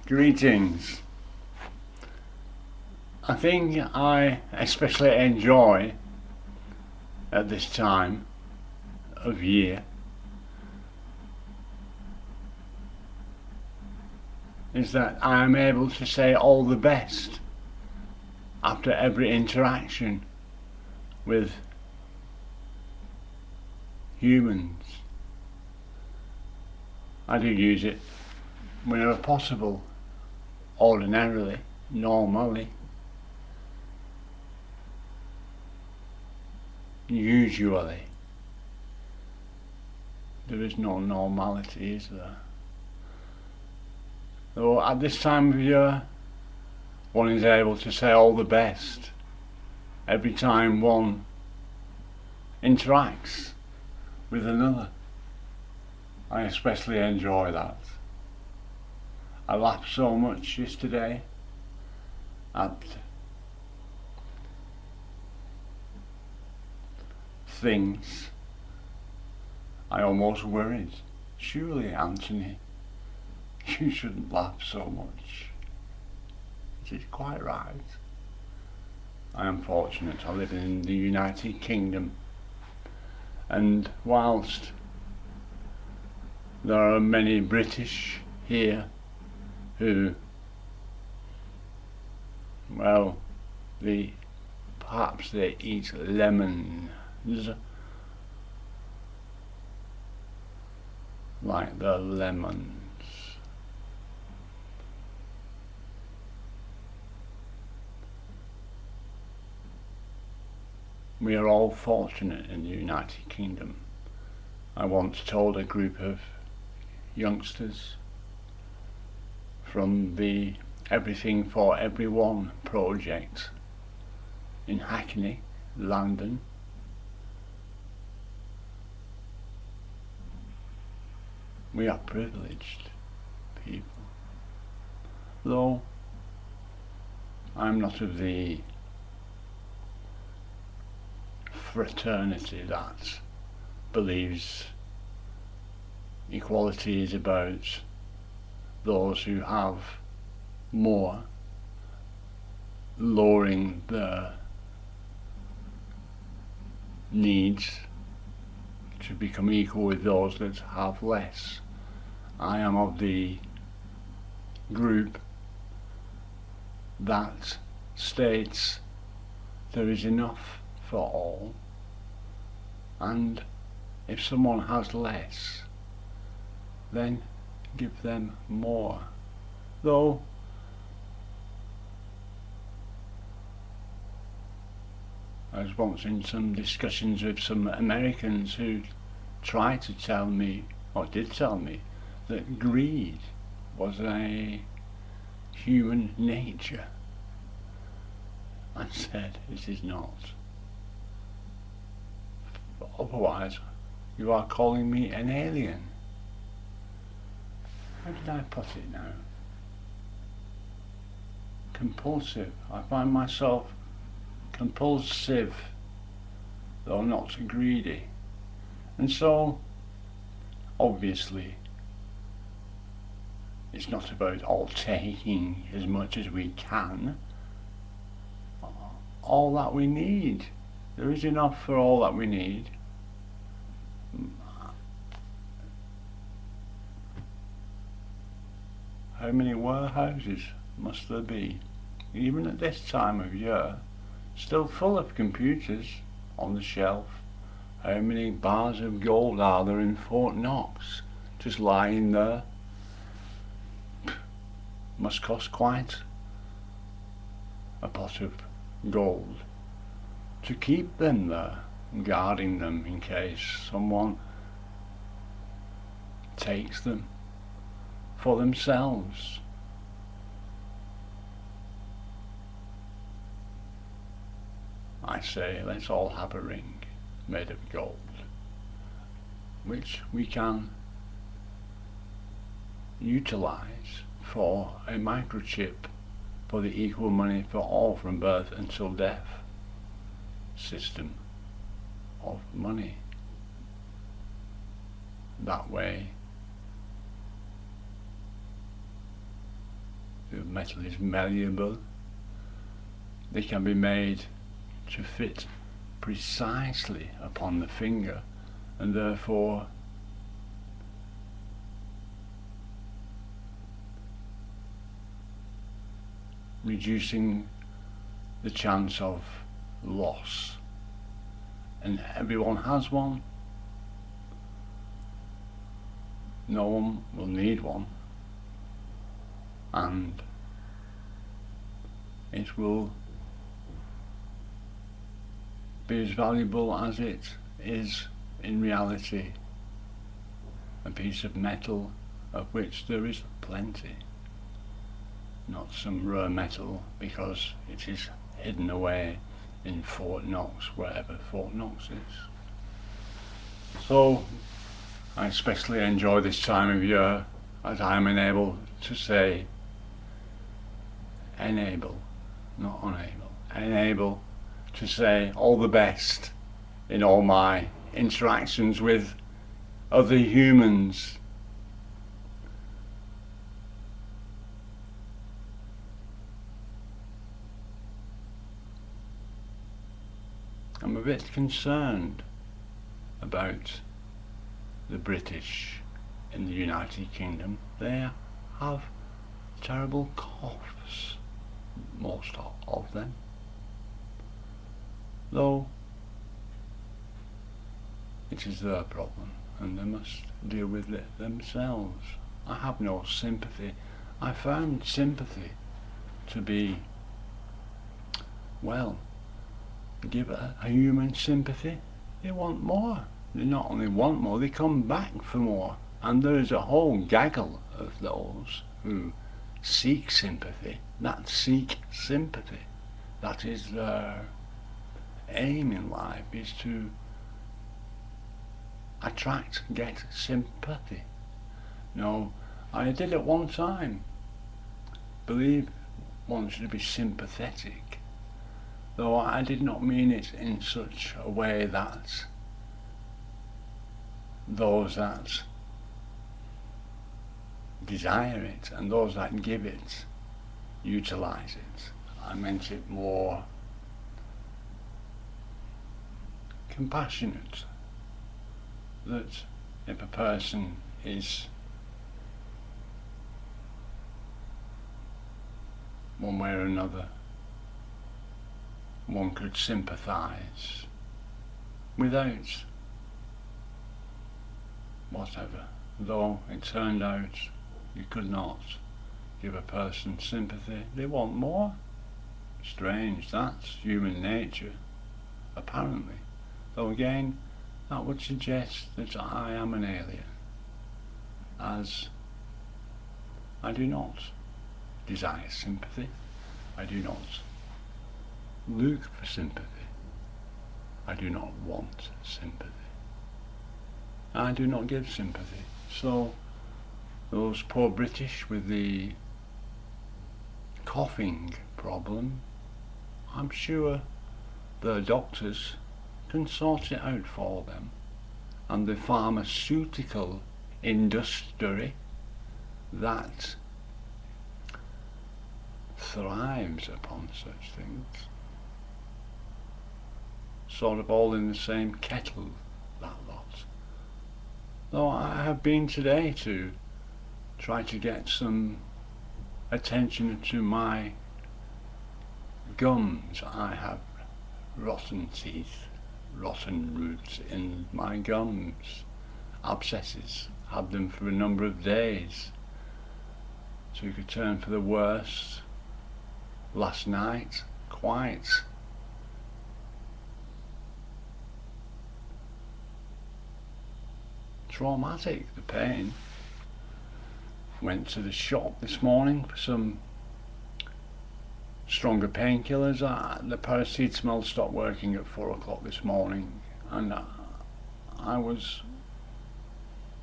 Greetings. I think I especially enjoy at this time of year is that I am able to say all the best after every interaction with humans. I do use it whenever possible, ordinarily, normally, usually. There is no normality, is there? Though at this time of year, one is able to say all the best every time one interacts with another. I especially enjoy that. I laughed so much yesterday at things I almost worried. Surely, Anthony, you shouldn't laugh so much. It is quite right. I am fortunate. I live in the United Kingdom, and whilst there are many British here who, well, perhaps they eat lemons like the lemons. We are all fortunate in the United Kingdom. I once told a group of youngsters from the Everything for Everyone project in Hackney, London, we are privileged people. Though I'm not of the fraternity that believes equality is about those who have more lowering their needs to become equal with those that have less. I am of the group that states there is enough for all, and if someone has less, then give them more. Though I was once in some discussions with some Americans who tried to tell me, or did tell me, that greed was a human nature. I said it is not. Otherwise, you are calling me an alien. How did I put it now? Compulsive. I find myself compulsive, though not greedy. And so, obviously, it's not about all taking as much as we can. All that we need. There is enough for all that we need. How many warehouses must there be, even at this time of year, still full of computers on the shelf? How many bars of gold are there in Fort Knox, just lying there? Must cost quite a pot of gold to keep them there, guarding them in case someone takes them for themselves. I say, let's all have a ring made of gold, which we can utilize for a microchip for the equal money for all from birth until death system of money. That way of metal is malleable. They can be made to fit precisely upon the finger, and therefore reducing the chance of loss. And everyone has one. No one will need one, and it will be as valuable as it is in reality, a piece of metal of which there is plenty, not some rare metal because it is hidden away in Fort Knox, wherever Fort Knox is. So I especially enjoy this time of year as I am unable to say enable, not unable, enable to say all the best in all my interactions with other humans. I'm a bit concerned about the British in the United Kingdom. They have terrible coughs, most of them, though it is their problem and they must deal with it themselves. I have no sympathy. I found sympathy to be, well, give a human sympathy. They want more. They not only want more, they come back for more. And there is a whole gaggle of those who seek sympathy, that seek sympathy. That is their aim in life, is to attract, get sympathy. No, I did at one time believe one should be sympathetic, though I did not mean it in such a way that those that desire it and those that give it utilize it. I meant it more compassionate, that if a person is one way or another, one could sympathize without whatever, though it turned out you could not give a person sympathy. They want more. Strange, that's human nature, apparently. Though again, that would suggest that I am an alien, as I do not desire sympathy. I do not look for sympathy. I do not want sympathy. I do not give sympathy. So those poor British with the coughing problem, I'm sure their doctors can sort it out for them, and the pharmaceutical industry that thrives upon such things, sort of all in the same kettle, that lot. Though I have been today to try to get some attention to my gums. I have rotten teeth, rotten roots in my gums, abscesses, had them for a number of days, took a turn for the worst last night, quite traumatic, the pain. Went to the shop this morning for some stronger painkillers. The paracetamol stopped working at 4 o'clock this morning, and I was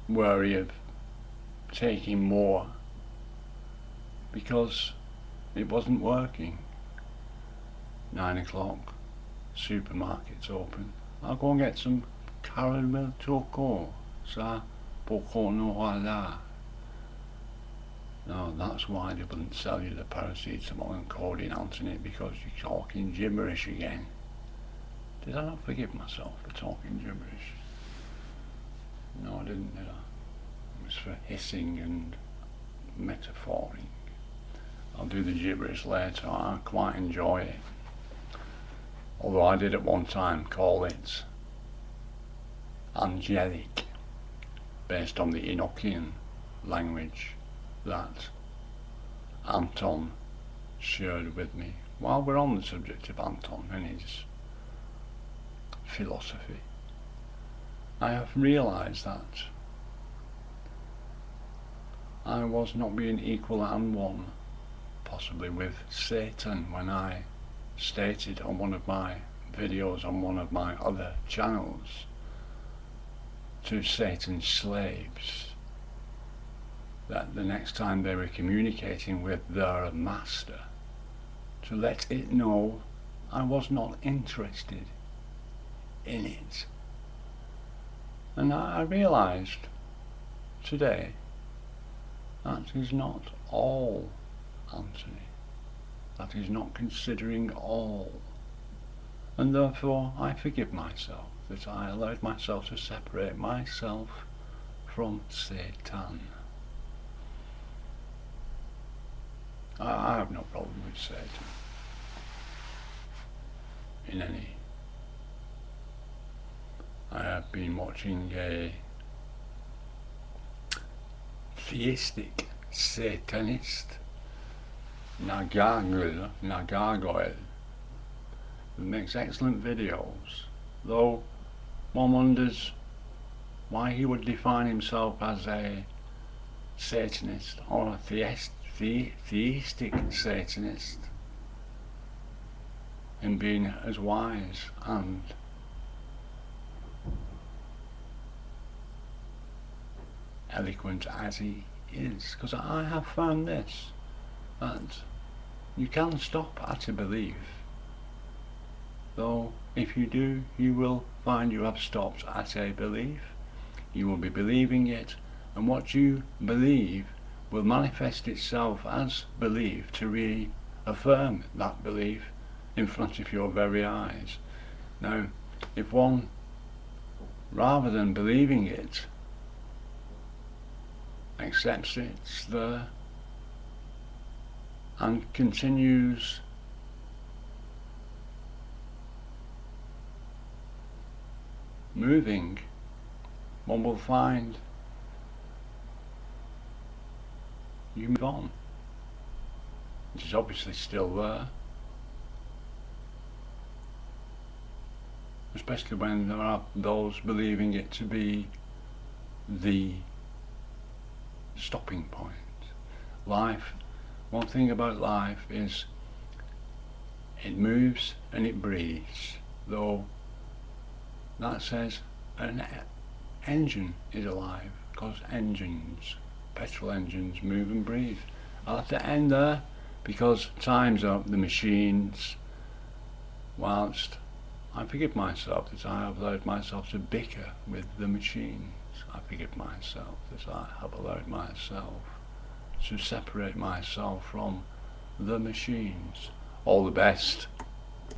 wary of taking more because it wasn't working. 9 o'clock, supermarket's open. I'll go and get some caramel choco, ça, pour qu'on aura là. No, that's why they wouldn't sell you the paracetamol and codeine, Anthony, because you're talking gibberish again. Did I not forgive myself for talking gibberish? No, I didn't, did I? It was for hissing and metaphoring. I'll do the gibberish later. I quite enjoy it. Although I did at one time call it angelic, based on the Enochian language that Anton shared with me. While we're on the subject of Anton and his philosophy, I have realised that I was not being equal and one, possibly with Satan, when I stated on one of my videos on one of my other channels to Satan's slaves that the next time they were communicating with their master, to let it know I was not interested in it. And I realised today that is not all, Anthony. That is not considering all. And therefore I forgive myself that I allowed myself to separate myself from Satan. I have no problem with Satan in any. I have been watching a theistic Satanist, Gargoyle, who makes excellent videos, though one wonders why he would define himself as a Satanist or a theistic Satanist, in being as wise and eloquent as he is. Because I have found this, that you can stop at a belief, though if you do, you will find you have stopped at a belief. You will be believing it, and what you believe will manifest itself as belief to reaffirm that belief in front of your very eyes. Now, if one, rather than believing it, accepts it's there and continues moving, one will find you move on. It is obviously still there, especially when there are those believing it to be the stopping point. Life, one thing about life is it moves and it breathes, though that says an engine is alive, because engines, petrol engines, move and breathe. I'll have to end there because time's up. The machines, whilst I forgive myself that I have allowed myself to bicker with the machines, I forgive myself that I have allowed myself to separate myself from the machines. All the best.